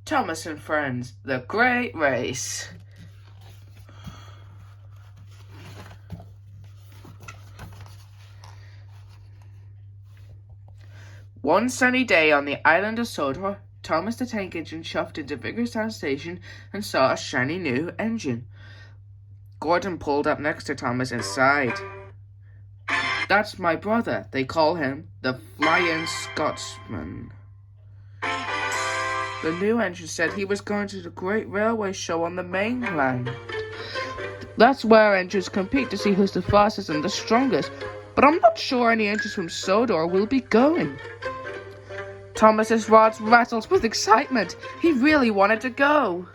Thomas and Friends, The Great Race. One sunny day on the island of Sodor, Thomas the tank engine shoved into Vigorstown station and saw a shiny new engine. Gordon pulled up next to Thomas and sighed. "That's my brother. They call him the Flying Scotsman." The new engine said he was going to the Great Railway Show on the Mainland. That's where engines compete to see who's the fastest and the strongest, but I'm not sure any engines from Sodor will be going. Thomas's rods rattled with excitement. He really wanted to go.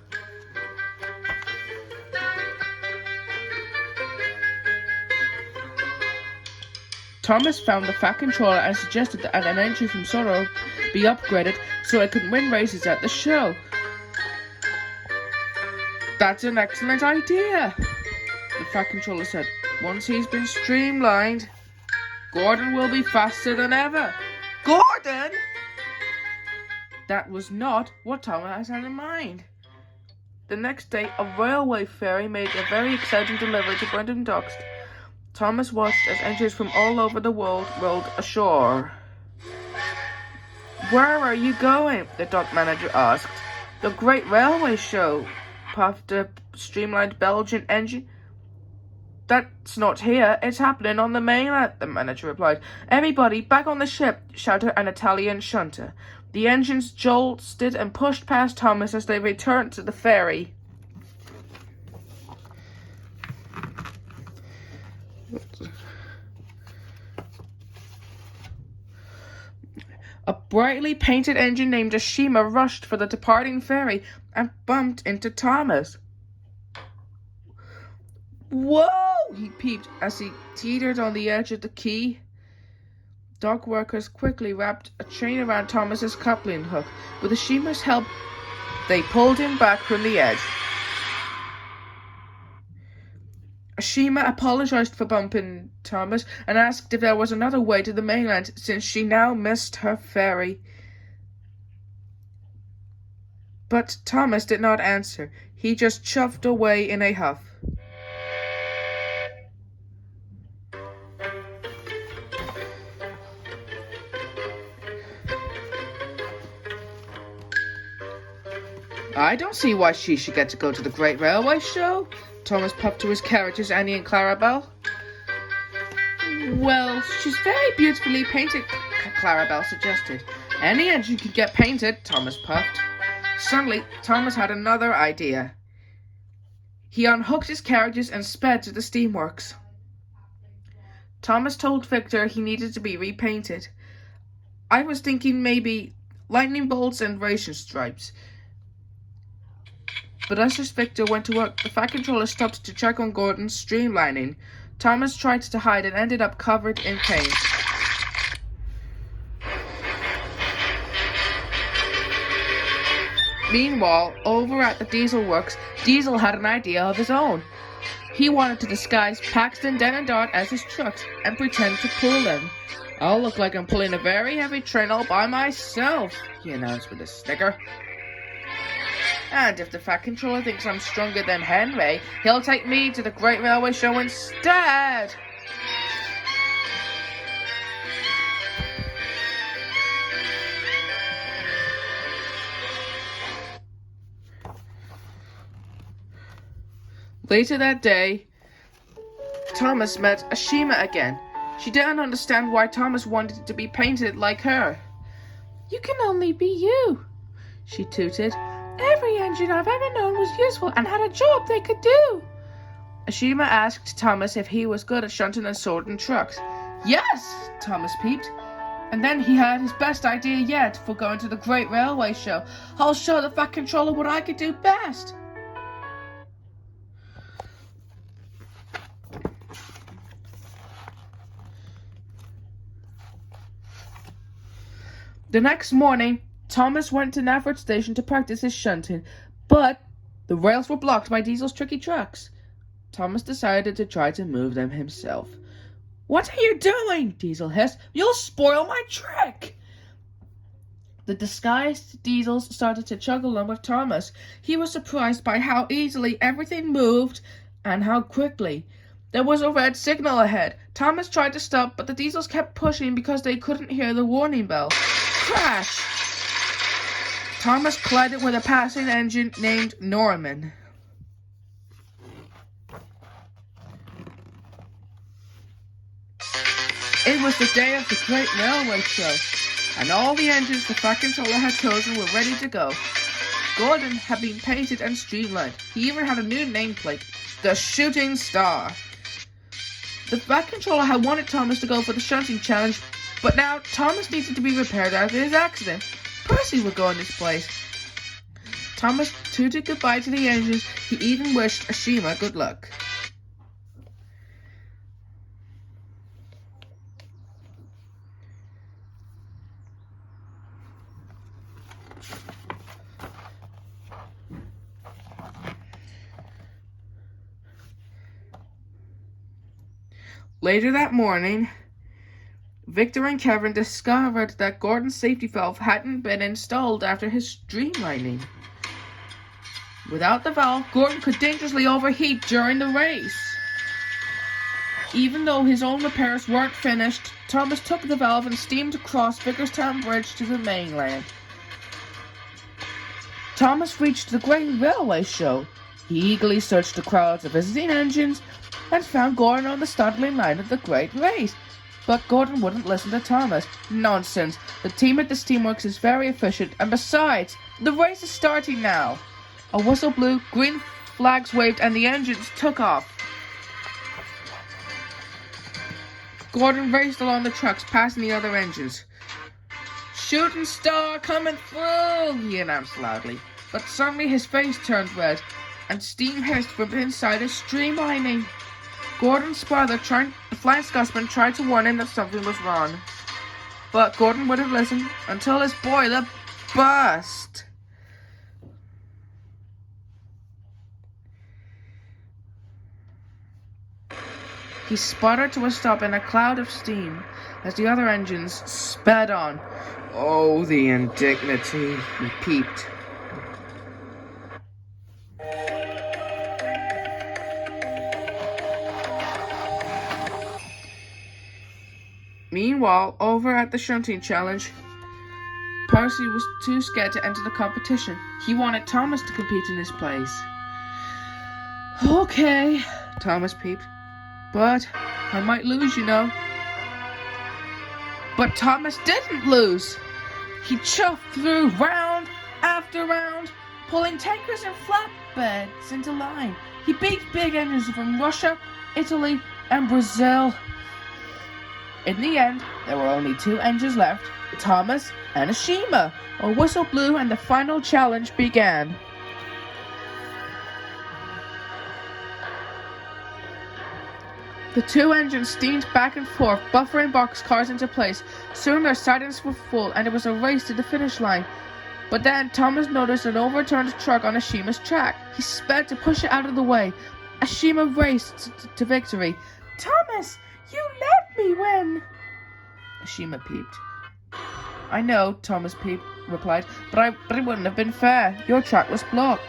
Thomas found the Fat Controller and suggested that an engine from Sodor be upgraded so it could win races at the show. "That's an excellent idea," the Fat Controller said. "Once he's been streamlined, Gordon will be faster than ever." Gordon? That was not what Thomas had in mind. The next day, a railway ferry made a very exciting delivery to Brandon Docks. Thomas watched as engines from all over the world rolled ashore. "Where are you going?" the dock manager asked. "The Great Railway Show," puffed the streamlined Belgian engine. "That's not here. It's happening on the mainland," the manager replied. "Everybody back on the ship," shouted an Italian shunter. The engines jolted and pushed past Thomas as they returned to the ferry. A brightly painted engine named Ashima rushed for the departing ferry and bumped into Thomas. "Whoa!" he peeped as he teetered on the edge of the quay. Dock workers quickly wrapped a chain around Thomas's coupling hook. With Ashima's help, they pulled him back from the edge. Ashima apologized for bumping Thomas and asked if there was another way to the mainland, since she now missed her ferry. But Thomas did not answer. He just chuffed away in a huff. "I don't see why she should get to go to the Great Railway Show," Thomas puffed to his characters Annie and Clarabelle. "Well, she's very beautifully painted," Clarabelle suggested. "Any engine can get painted," Thomas puffed. Suddenly, Thomas had another idea. He unhooked his carriages and sped to the steamworks. Thomas told Victor he needed to be repainted. "I was thinking maybe lightning bolts and racing stripes." But as Victor went to work, the Fat Controller stopped to check on Gordon's streamlining. Thomas tried to hide and ended up covered in paint. Meanwhile, over at the Diesel Works, Diesel had an idea of his own. He wanted to disguise Paxton, Den and Dart as his trucks and pretend to pull them. "I'll look like I'm pulling a very heavy train all by myself," he announced with a snicker. "And if the Fat Controller thinks I'm stronger than Henry, he'll take me to the Great Railway Show instead." Later that day, Thomas met Ashima again. She didn't understand why Thomas wanted to be painted like her. "You can only be you," she tooted. "Every engine I've ever known was useful and had a job they could do." Ashima asked Thomas if he was good at shunting and sorting trucks. "Yes," Thomas peeped. And then he had his best idea yet for going to the Great Railway Show. "I'll show the Fat Controller what I could do best." The next morning, Thomas went to Nafford Station to practice his shunting, but the rails were blocked by Diesel's tricky trucks. Thomas decided to try to move them himself. "What are you doing?" Diesel hissed. "You'll spoil my trick." The disguised diesels started to chug along with Thomas. He was surprised by how easily everything moved and how quickly. There was a red signal ahead. Thomas tried to stop, but the diesels kept pushing because they couldn't hear the warning bell. Crash! Thomas collided with a passing engine named Norman. It was the day of the Great Railway Show, and all the engines the Fat Controller had chosen were ready to go. Gordon had been painted and streamlined. He even had a new nameplate, the Shooting Star. The Fat Controller had wanted Thomas to go for the shunting challenge, but now Thomas needed to be repaired after his accident. Percy would go in his place. Thomas tooted goodbye to the engines. He even wished Ashima good luck. Later that morning, Victor and Kevin discovered that Gordon's safety valve hadn't been installed after his streamlining. Without the valve, Gordon could dangerously overheat during the race. Even though his own repairs weren't finished, Thomas took the valve and steamed across Vickerstown Bridge to the mainland. Thomas reached the Great Railway Show. He eagerly searched the crowds of visiting engines and found Gordon on the startling line of the great race. But Gordon wouldn't listen to Thomas. Nonsense. The team at the Steamworks is very efficient, and besides, the race is starting now. A whistle blew, green flags waved, and the engines took off. Gordon raced along the tracks, passing the other engines. "Shooting Star coming through," he announced loudly. But suddenly his face turned red, and steam hissed from inside his streamlining. Gordon's brother, the Flying Scotsman, tried to warn him that something was wrong. But Gordon wouldn't listen until his boiler burst. He sputtered to a stop in a cloud of steam as the other engines sped on. Oh, the indignity, he peeped. Meanwhile, over at the shunting challenge, Percy was too scared to enter the competition. He wanted Thomas to compete in his place. "Okay," Thomas peeped, "but I might lose, you know." But Thomas didn't lose. He chuffed through round after round, pulling tankers and flatbeds into line. He beat big engines from Russia, Italy, and Brazil. In the end, there were only two engines left, Thomas and Ashima. A whistle blew and the final challenge began. The two engines steamed back and forth, buffering boxcars into place. Soon their sidings were full and it was a race to the finish line. But then Thomas noticed an overturned truck on Ashima's track. He sped to push it out of the way. Ashima raced to victory. "Thomas, you let me win!" Ashima peeped. "I know," Thomas replied, but it wouldn't have been fair. Your track was blocked."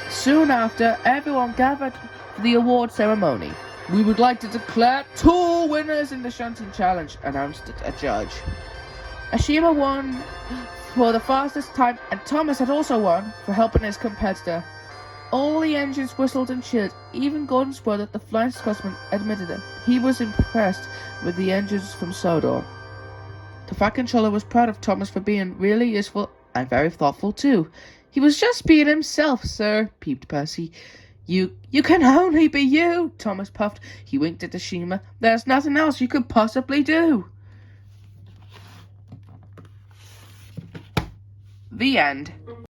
Soon after, everyone gathered for the award ceremony. "We would like to declare 2 winners in the shunting challenge," announced a judge. Ashima won for the fastest time, and Thomas had also won for helping his competitor. All the engines whistled and cheered. Even Gordon's brother, the Flying Scotsman, admitted it. He was impressed with the engines from Sodor. The Fat Controller was proud of Thomas for being really useful and very thoughtful too. "He was just being himself, sir," peeped Percy. You can only be you," Thomas puffed. He winked at Ashima. "There's nothing else you could possibly do." The end.